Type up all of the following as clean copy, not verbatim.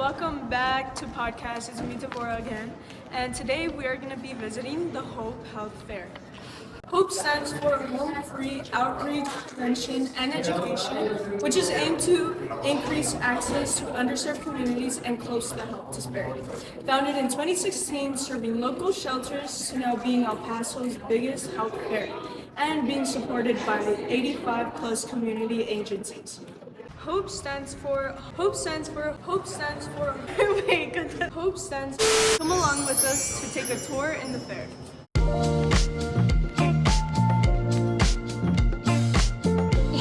welcome back to podcast. It's me, Deborah, again. And today we are going to be visiting the Hope Health Fair. HOPE stands for Home Free Outreach, Prevention, and Education, which is aimed to increase access to underserved communities and close the health disparity. Founded in 2016, serving local shelters to now being El Paso's biggest health fair, and being supported by 85 plus community agencies. Hope stands for come along with us to take a tour in the fair.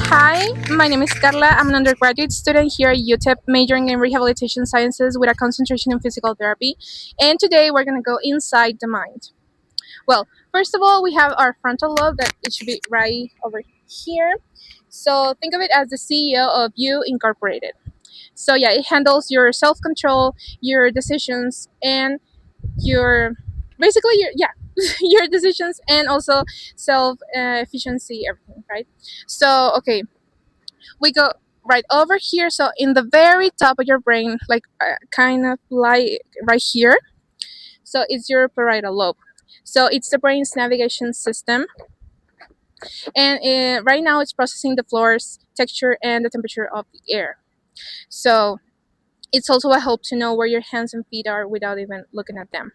Hi, my name is Carla. I'm an undergraduate student here at UTEP, majoring in rehabilitation sciences with a concentration in physical therapy. And today we're going to go inside the mind. Well, first of all, we have our frontal lobe that it should be right over here. So think of it as the CEO of You Incorporated. So yeah, it handles your self-control, your decisions, and your your decisions, and also self efficiency, everything, right? So okay, we go right over here. So in the very top of your brain, like kind of like right here, so it's your parietal lobe. So it's the brain's navigation system, and right now it's processing the floor's texture and the temperature of the air. So it's also a help to know where your hands and feet are without even looking at them.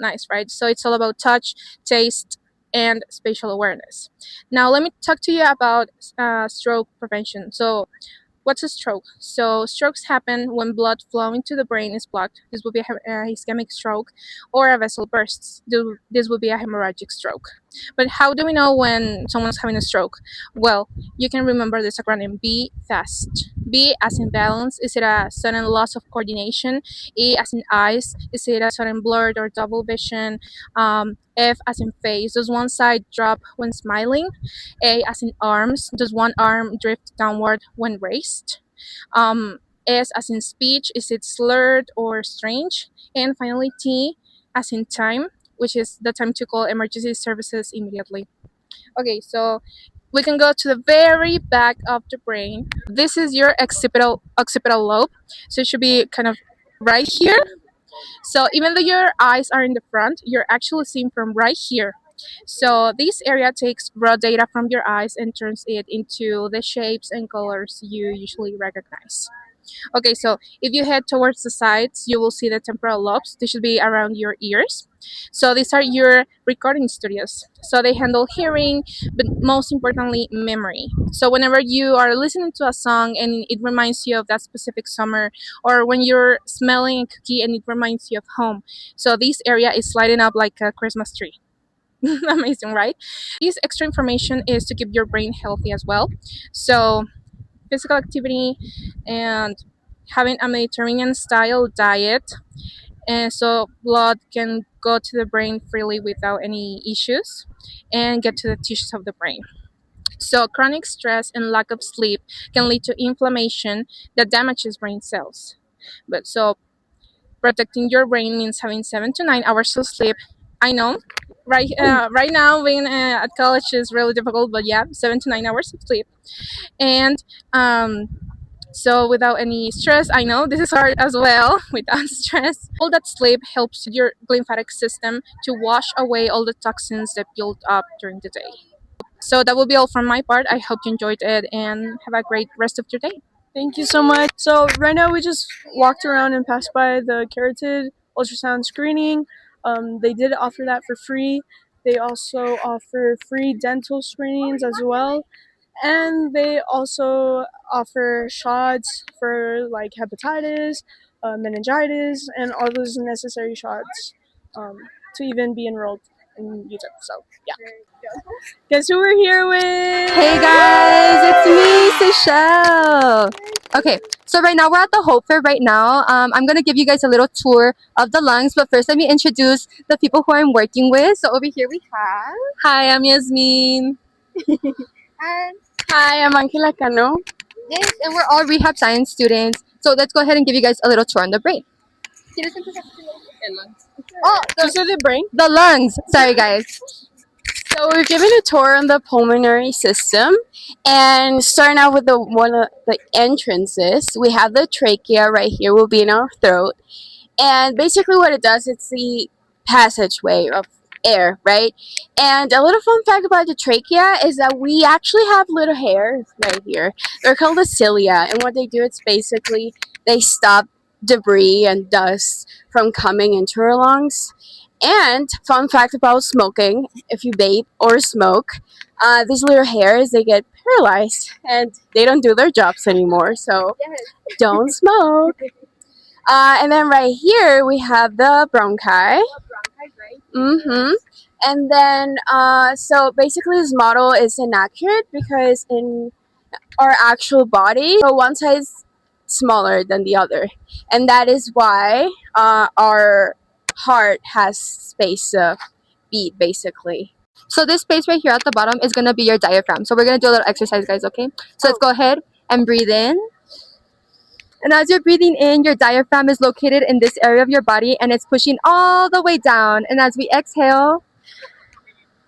Nice, right? So it's all about touch, taste, and spatial awareness. Now let me talk to you about stroke prevention. So what's a stroke? So strokes happen when blood flowing to the brain is blocked. This would be a ischemic stroke, or a vessel bursts. This would be a hemorrhagic stroke. But how do we know when someone's having a stroke? Well, you can remember this acronym: B FAST. B as in balance, is it a sudden loss of coordination? E as in eyes, is it a sudden blurred or double vision? F as in face, does one side drop when smiling? A as in arms, does one arm drift downward when raised? S as in speech, is it slurred or strange? And finally, T as in time, which is the time to call emergency services immediately. Okay, so we can go to the very back of the brain. This is your occipital lobe, so it should be kind of right here. So even though your eyes are in the front, you're actually seeing from right here. So this area takes raw data from your eyes and turns it into the shapes and colors you usually recognize. Okay, so if you head towards the sides, you will see the temporal lobes. They should be around your ears. So these are your recording studios. So they handle hearing, but most importantly, memory. So whenever you are listening to a song and it reminds you of that specific summer, or when you're smelling a cookie and it reminds you of home, so this area is lighting up like a Christmas tree. Amazing, right? This extra information is to keep your brain healthy as well. So physical activity and having a Mediterranean style diet, and so blood can go to the brain freely without any issues and get to the tissues of the brain. So chronic stress and lack of sleep can lead to inflammation that damages brain cells. But so protecting your brain means having 7 to 9 hours of sleep. I know right now being at college is really difficult, but yeah, 7 to 9 hours of sleep. And so without any stress, I know this is hard as well. Without stress, all that sleep helps your lymphatic system to wash away all the toxins that build up during the day. So that will be all from my part. I hope you enjoyed it and have a great rest of your day. Thank you so much. So right now we just walked around and passed by the carotid ultrasound screening. They did offer that for free. They also offer free dental screenings as well. And they also offer shots for like hepatitis, meningitis, and all those necessary shots to even be enrolled in UTEP. So yeah. Guess who we're here with? Hey guys, it's me, Seychelle. Okay, so right now we're at the Hope Fair right now. I'm gonna give you guys a little tour of the lungs, but first let me introduce the people who I'm working with. So over here we have. Hi, I'm Yasmin. And Hi, I'm Angela Cano. yes, and we're all rehab science students. So let's go ahead and give you guys a little tour on the brain. Oh, You said the brain? the lungs. Sorry guys. So we're giving a tour on the pulmonary system, and starting out with one of the entrances, we have the trachea right here. Will be in our throat, and basically what it does, it's the passageway of air, right? And a little fun fact about the trachea is that we actually have little hairs right here. They're called the cilia, and what they do, it's basically they stop debris and dust from coming into our lungs. And fun fact about smoking: if you vape or smoke, these little hairs, they get paralyzed and they don't do their jobs anymore. So don't smoke. And then right here we have the bronchi. Mm-hmm. And then, so basically this model is inaccurate because in our actual body, so one side is smaller than the other. And that is why our heart has space to beat, basically. So this space right here at the bottom is gonna be your diaphragm. So we're gonna do a little exercise, guys, okay? So let's go ahead and breathe in. And as you're breathing in, your diaphragm is located in this area of your body and it's pushing all the way down. And as we exhale,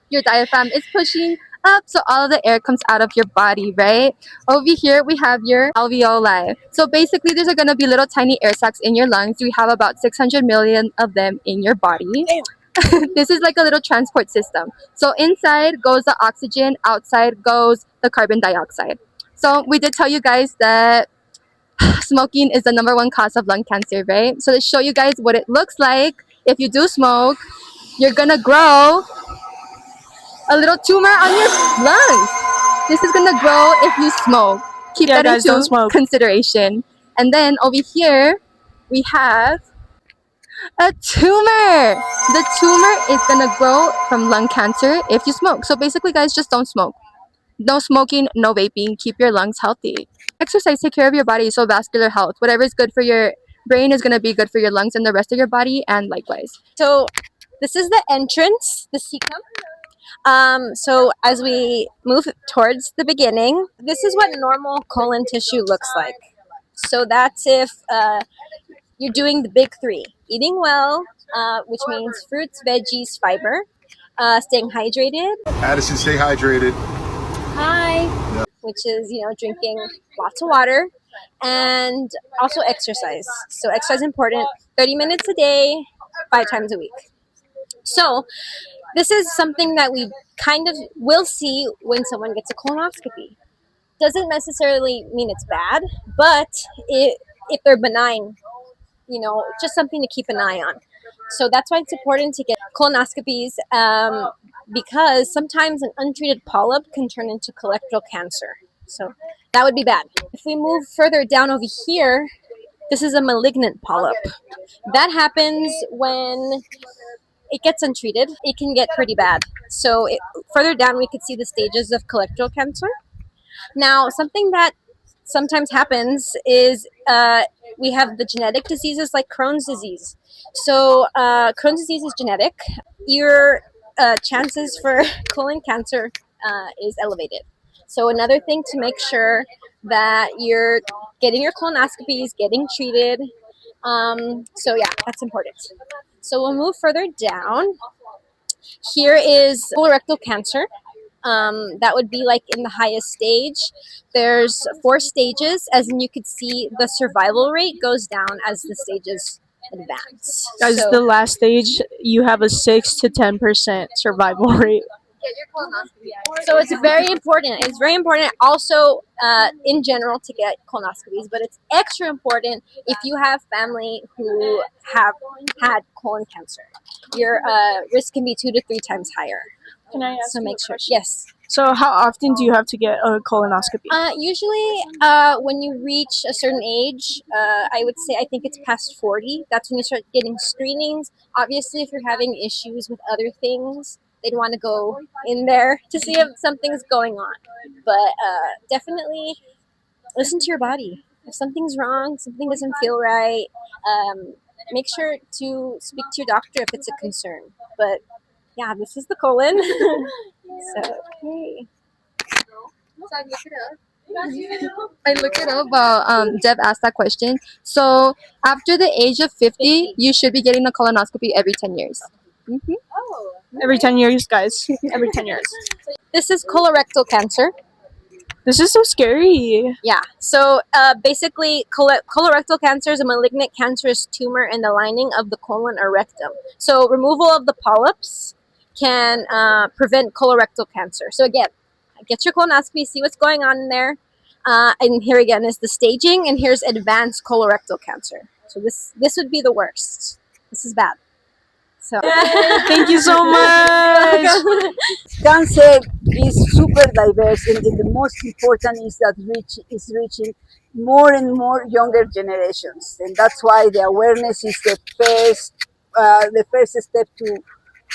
your diaphragm is pushing up, so all of the air comes out of your body, right? Over here, we have your alveoli. So basically, there's gonna be little tiny air sacs in your lungs. We have about 600 million of them in your body. This is like a little transport system. So inside goes the oxygen, outside goes the carbon dioxide. So we did tell you guys that smoking is the #1 cause of lung cancer, right? So to show you guys what it looks like if you do smoke, you're gonna grow a little tumor on your lungs. This is gonna grow if you smoke. Keep that guys, don't into smoke. consideration. And then over here, we have a tumor. The tumor is gonna grow from lung cancer if you smoke. So basically, guys, just don't smoke. No smoking, no vaping. Keep your lungs healthy. Exercise, take care of your body. So vascular health, whatever is good for your brain is gonna be good for your lungs and the rest of your body, and likewise. So this is the entrance, the cecum. So as we move towards the beginning, this is what normal colon tissue looks like. So that's if you're doing the big three: eating well, which means fruits, veggies, fiber, staying hydrated. Addison, stay hydrated. Hi. Which is, drinking lots of water, and also exercise. So exercise is important. 30 minutes a day, 5 times a week. So this is something that we kind of will see when someone gets a colonoscopy. Doesn't necessarily mean it's bad, but if they're benign, just something to keep an eye on. So that's why it's important to get colonoscopies, because sometimes an untreated polyp can turn into colorectal cancer. So that would be bad. If we move further down over here, this is a malignant polyp. That happens when it gets untreated. It can get pretty bad. So further down, we could see the stages of colorectal cancer. Now, something that sometimes happens is we have the genetic diseases like Crohn's disease. So Crohn's disease is genetic. Your chances for colon cancer is elevated. So another thing to make sure that you're getting your colonoscopies, getting treated. So yeah, that's important. So we'll move further down. Here is colorectal cancer. That would be like in the highest stage. There's 4 stages, as in you could see the survival rate goes down as the stages advance. As So- the last stage, you have a 6 to 10% survival rate. So it's very important. It's very important also in general to get colonoscopies, but it's extra important if you have family who have had colon cancer. Your risk can be 2 to 3 times higher. Can I ask So you make a sure. question? Yes. So how often do you have to get a colonoscopy? Usually, when you reach a certain age, I would say I think it's past 40. That's when you start getting screenings. Obviously, if you're having issues with other things, they'd want to go in there to see if something's going on. But definitely listen to your body. If something's wrong, something doesn't feel right, make sure to speak to your doctor if it's a concern. But yeah, this is the colon. So, okay. I looked it up while Deb asked that question. So after the age of 50, you should be getting a colonoscopy every 10 years. Oh, Every 10 years, guys. Every 10 years. This is colorectal cancer. This is so scary. Yeah. So basically, colorectal cancer is a malignant cancerous tumor in the lining of the colon or rectum. So removal of the polyps can prevent colorectal cancer. So again, get your colonoscopy, see what's going on in there. And here again is the staging, and here's advanced colorectal cancer. So this would be the worst. This is bad. So Thank you so much. Cancer is super diverse, and the most important is that is reaching more and more younger generations, and that's why the awareness is the first step to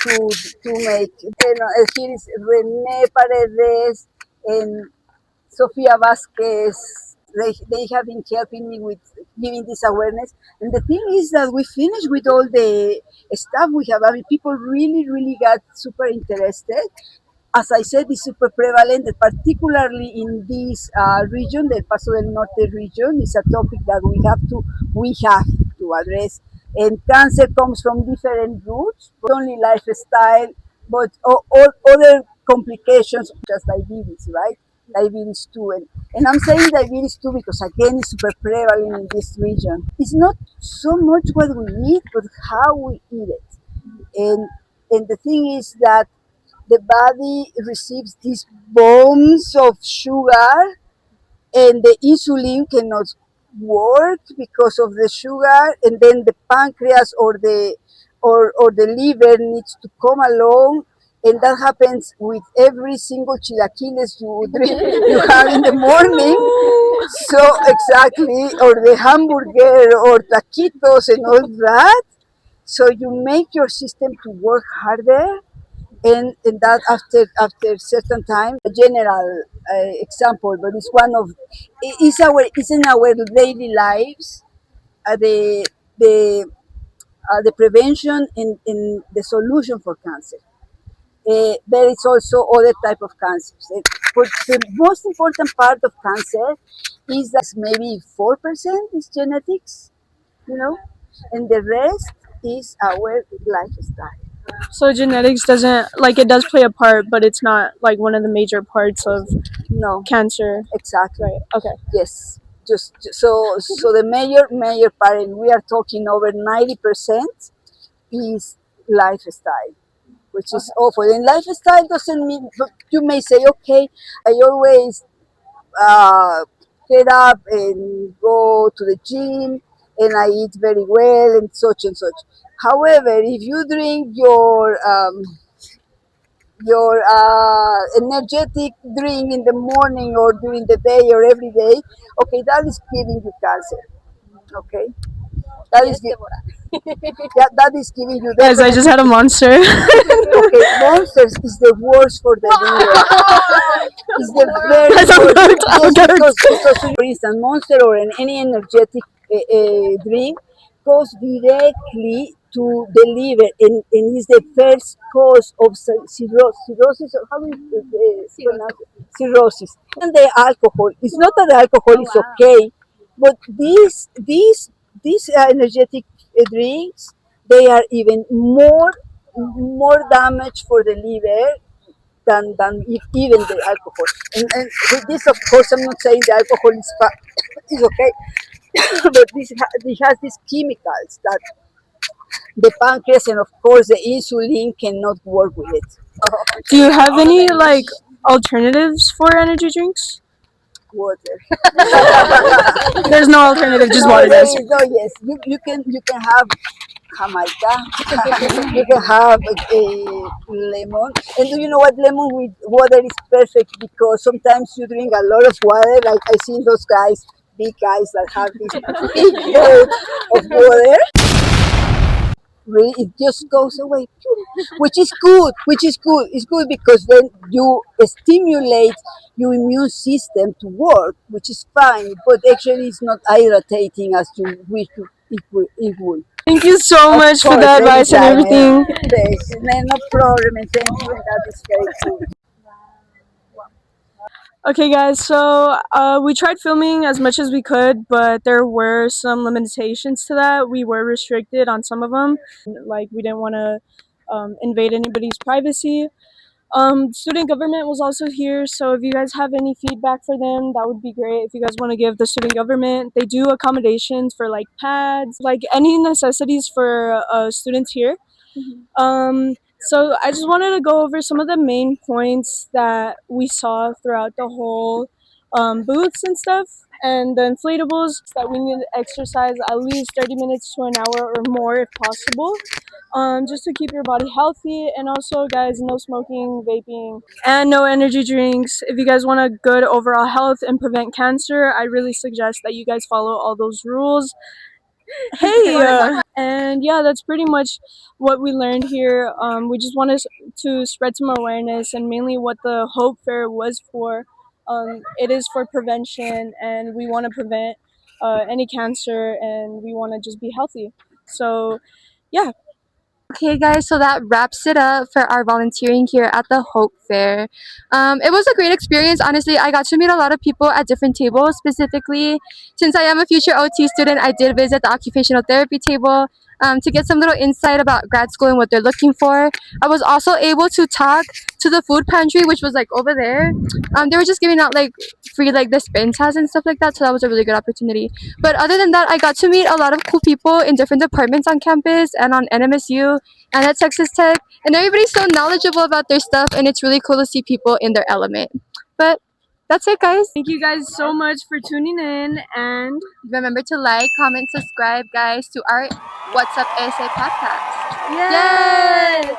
to make. Here is Rene Paredes and Sofia Vasquez. They have been helping me with giving this awareness. And the thing is that we finished with all the stuff we have. I mean, people really got super interested. As I said, it's super prevalent, particularly in this region, the Paso del Norte region. It's a topic that we have to address. And cancer comes from different roots, not only lifestyle, but all other complications such as diabetes, right? Diabetes too. And I'm saying diabetes too because again it's super prevalent in this region. It's not so much what we eat, but how we eat it. And the thing is that the body receives these bombs of sugar and the insulin cannot work because of the sugar, and then the pancreas or the liver needs to come along, and that happens with every single chilaquiles you drink you have in the morning. So exactly, or the hamburger or taquitos and all that. So you make your system to work harder, and that after certain time, a general example, but it's one of it's in our daily lives, the the prevention in the solution for cancer. There is also other type of cancers. But the most important part of cancer is that maybe 4% is genetics, you know, and the rest is our lifestyle. So genetics doesn't like it does play a part, but it's not like one of the major parts of No, cancer. exactly. Right. Okay. Yes. So the major part, and we are talking over 90% is lifestyle, which is awful. And lifestyle doesn't mean, but you may say, okay, I always get up and go to the gym and I eat very well and such and such. However, if you drink your energetic drink in the morning or during the day or every day, okay, that is giving you cancer. Okay, that is yeah, that is giving you Guys, I just had a monster. okay. Monsters is the worst for the liver. It's the very Guys, I'm worst. hooked. I'm Yes, hooked. because for instance, Monster or any energetic drink goes directly to the liver, and is the first cause of cirrhosis. Or how do you pronounce it? Cirrhosis. And the alcohol. It's not that the alcohol is okay, but these energetic drinks, they are even more damage for the liver than if even the alcohol. And with this, of course, I'm not saying the alcohol is okay, but it has these chemicals that the pancreas and of course the insulin cannot work with it. Do you have any like alternatives for energy drinks? Water. There's no alternative, just No, water, there guys. is no, yes. You can have Jamaica. You can have a lemon. And do you know what? Lemon with water is perfect because sometimes you drink a lot of water. Like I see those guys, big guys that have this big boat of water. Really, it just goes away, which is good. It's good because then you stimulate your immune system to work, which is fine. But actually, it's not irritating as you wish it would. Thank you so Of much for course, the advice and anytime, everything. yes, no problem, and thank you, and that is very cool. Okay, guys, so we tried filming as much as we could, but there were some limitations to that. We were restricted on some of them. Like, we didn't want to invade anybody's privacy. Student government was also here, so if you guys have any feedback for them, that would be great. If you guys want to give the student government, they do accommodations for like pads, like any necessities for students here. So I just wanted to go over some of the main points that we saw throughout the whole booths and stuff, and the inflatables that we need to exercise at least 30 minutes to an hour or more if possible, just to keep your body healthy. And also, guys, no smoking, vaping, and no energy drinks. If you guys want a good overall health and prevent cancer, I really suggest that you guys follow all those rules. Hey, and yeah, that's pretty much what we learned here. We just wanted to spread some awareness, and mainly what the Hope Fair was for. It is for prevention, and we want to prevent any cancer, and we want to just be healthy. So, yeah. Okay, guys, so that wraps it up for our volunteering here at the Hope Fair. It was a great experience. Honestly, I got to meet a lot of people at different tables. Specifically, since I am a future OT student, I did visit the occupational therapy table to get some little insight about grad school and what they're looking for. I was also able to talk to the food pantry, which was like over there. They were just giving out like free like despensas and stuff like that, so that was a really good opportunity. But other than that, I got to meet a lot of cool people in different departments on campus and on NMSU and at Texas Tech, and everybody's so knowledgeable about their stuff, and it's really cool to see people in their element. But that's it, guys. Thank you guys so much for tuning in, and Remember to like, comment, subscribe, guys, to our What's Up ESE podcast. yay!